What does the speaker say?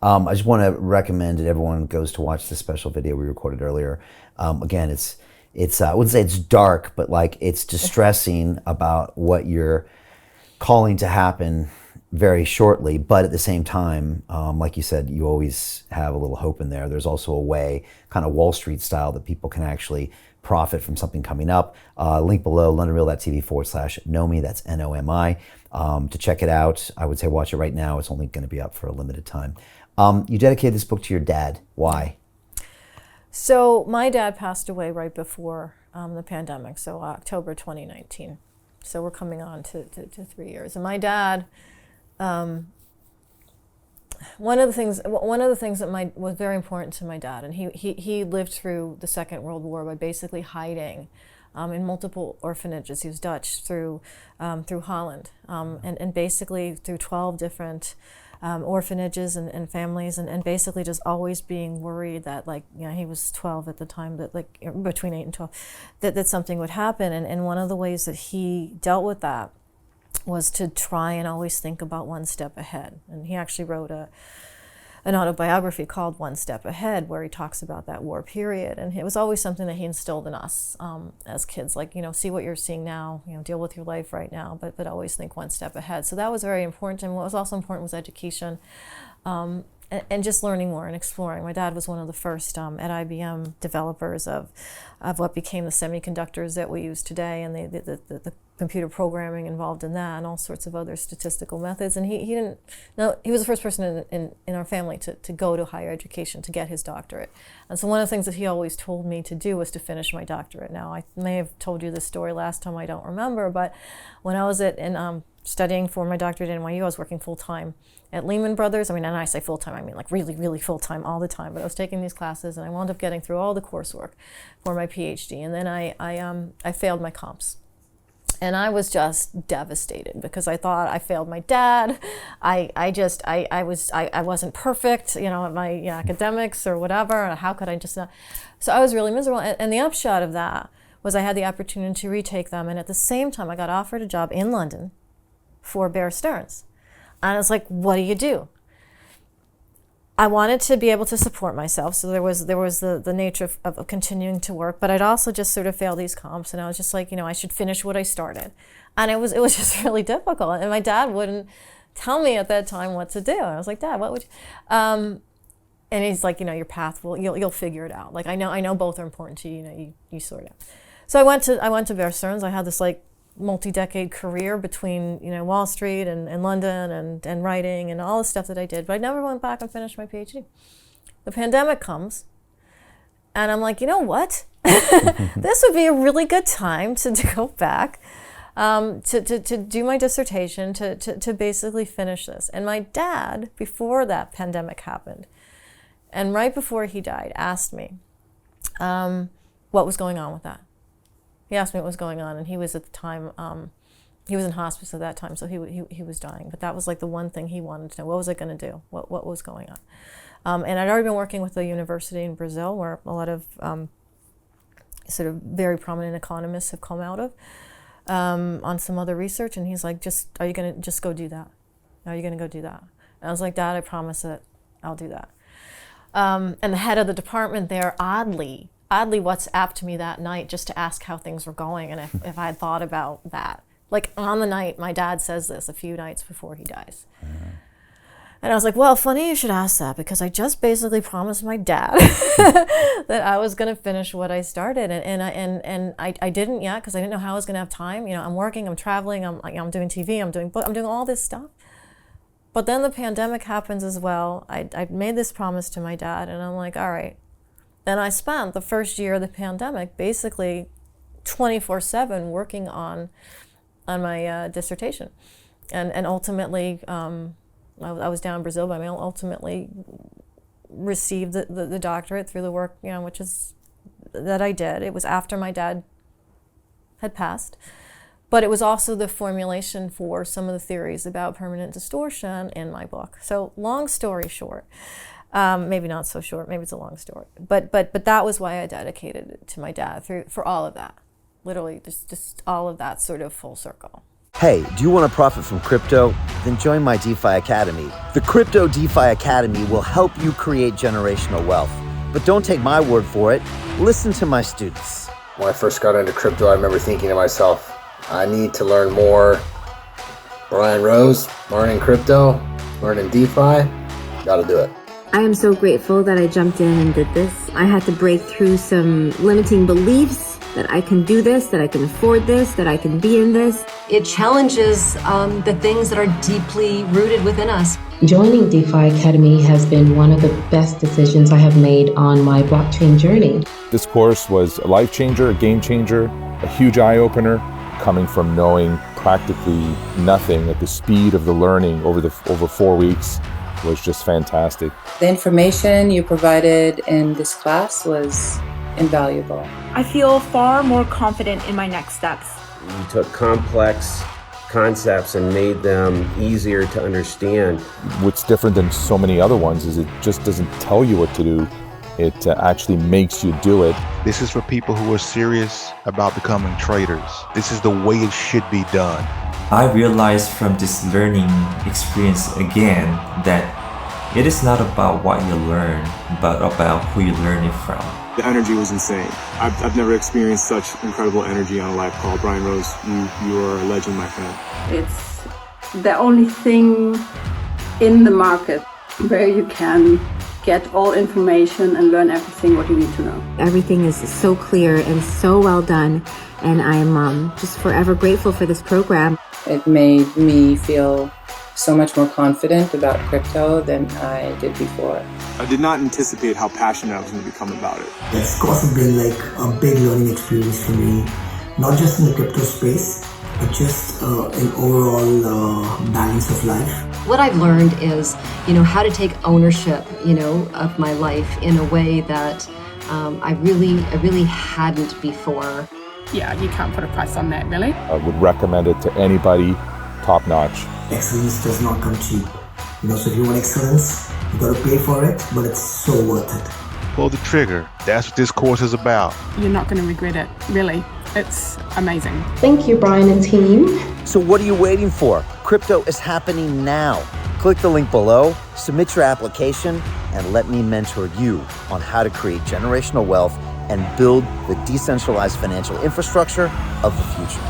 I just want to recommend that everyone goes to watch the special video we recorded earlier. Again, it's I wouldn't say it's dark, but like it's distressing about what you're calling to happen very shortly. But at the same time, like you said, you always have a little hope in there. There's also a way, kind of Wall Street style, that people can actually profit from something coming up. Link below, londonreal.tv/Nomi, that's Nomi. To check it out, I would say watch it right now. It's only going to be up for a limited time. You dedicated this book to your dad. Why? So my dad passed away right before the pandemic, so October 2019. So we're coming on to 3 years. And my dad, one of the things that was very important to my dad, and he lived through the Second World War by basically hiding in multiple orphanages. He was Dutch, through Holland, and basically through 12 different orphanages and families, and basically just always being worried that, like, he was 12 at the time, that like between 8 and 12, that something would happen. And one of the ways that he dealt with that was to try and always think about one step ahead. And he actually wrote an autobiography called One Step Ahead, where he talks about that war period. And it was always something that he instilled in us as kids, like, see what you're seeing now, deal with your life right now, but always think one step ahead. So that was very important. And what was also important was education, and just learning more and exploring. My dad was one of the first at IBM developers of what became the semiconductors that we use today, and the computer programming involved in that, and all sorts of other statistical methods. And he didn't know, he was the first person in our family to go to higher education, to get his doctorate. And so one of the things that he always told me to do was to finish my doctorate. Now, I may have told you this story last time, I don't remember, but when I was studying for my doctorate at NYU, I was working full-time at Lehman Brothers. I mean, and I say full-time, I mean like really, really full-time all the time. But I was taking these classes, and I wound up getting through all the coursework for my PhD. And then I failed my comps. And I was just devastated, because I thought I failed my dad. I wasn't perfect, at my academics or whatever. How could I just not? So I was really miserable. And the upshot of that was I had the opportunity to retake them. And at the same time, I got offered a job in London for Bear Stearns. And I was like, what do you do? I wanted to be able to support myself, so there was the nature of continuing to work, but I'd also just sort of failed these comps, and I was just like, I should finish what I started. And it was just really difficult, and my dad wouldn't tell me at that time what to do. And I was like, Dad, what would you? And he's like, your path you'll figure it out. Like, I know both are important to you, you sort it out. So I went to Bear Stearns. I had this like multi-decade career between Wall Street and London and writing and all the stuff that I did, but I never went back and finished my PhD. The pandemic comes, and I'm like, you know what? This would be a really good time to go back, to do my dissertation, to basically finish this. And my dad, before that pandemic happened, and right before he died, asked me what was going on with that. He asked me what was going on, and he was at the time, he was in hospice at that time, so he was dying. But that was like the one thing he wanted to know. What was I going to do? What was going on? And I'd already been working with a university in Brazil, where a lot of sort of very prominent economists have come out of, on some other research. And he's like, are you going to just go do that? Are you going to go do that? And I was like, Dad, I promise that I'll do that. And the head of the department there, oddly WhatsApped me that night just to ask how things were going, and if I had thought about that. Like, on the night, my dad says this a few nights before he dies. Mm-hmm. And I was like, well, funny you should ask that, because I just basically promised my dad that I was going to finish what I started. And I didn't yet, because I didn't know how I was going to have time. I'm working, I'm traveling, I'm doing TV, I'm doing all this stuff. But then the pandemic happens as well. I made this promise to my dad, and I'm like, all right. And I spent the first year of the pandemic basically 24/7 working on my dissertation, and ultimately I was down in Brazil, but I ultimately received the doctorate through the work which is that I did. It was after my dad had passed, but it was also the formulation for some of the theories about permanent distortion in my book. So long story short. Maybe not so short, maybe it's a long story. But that was why I dedicated it to my dad for all of that. Literally, just all of that sort of full circle. Hey, do you want to profit from crypto? Then join my DeFi Academy. The Crypto DeFi Academy will help you create generational wealth. But don't take my word for it. Listen to my students. When I first got into crypto, I remember thinking to myself, I need to learn more. Brian Rose, learning crypto, learning DeFi, gotta do it. I am so grateful that I jumped in and did this. I had to break through some limiting beliefs that I can do this, that I can afford this, that I can be in this. It challenges the things that are deeply rooted within us. Joining DeFi Academy has been one of the best decisions I have made on my blockchain journey. This course was a life changer, a game changer, a huge eye-opener, coming from knowing practically nothing at the speed of the learning over 4 weeks was just fantastic. The information you provided in this class was invaluable. I feel far more confident in my next steps. You took complex concepts and made them easier to understand. What's different than so many other ones is it just doesn't tell you what to do. It actually makes you do it. This is for people who are serious about becoming traders. This is the way it should be done. I realized from this learning experience again that it is not about what you learn, but about who you learn it from. The energy was insane. I've never experienced such incredible energy on a live call. Brian Rose, you are a legend, my friend. It's the only thing in the market where you can get all information and learn everything what you need to know. Everything is so clear and so well done, and I'm just forever grateful for this program. It made me feel so much more confident about crypto than I did before. I did not anticipate how passionate I was going to become about it. It's also been like a big learning experience for me, not just in the crypto space, but just in overall balance of life. What I've learned is, how to take ownership, of my life in a way that I really hadn't before. Yeah, you can't put a price on that, really. I would recommend it to anybody, top notch. Excellence does not come cheap. So if you want excellence, you gotta pay for it, but it's so worth it. Pull the trigger. That's what this course is about. You're not going to regret it, really. It's amazing. Thank you, Brian and team. So what are you waiting for? Crypto is happening now. Click the link below, submit your application, and let me mentor you on how to create generational wealth and build the decentralized financial infrastructure of the future.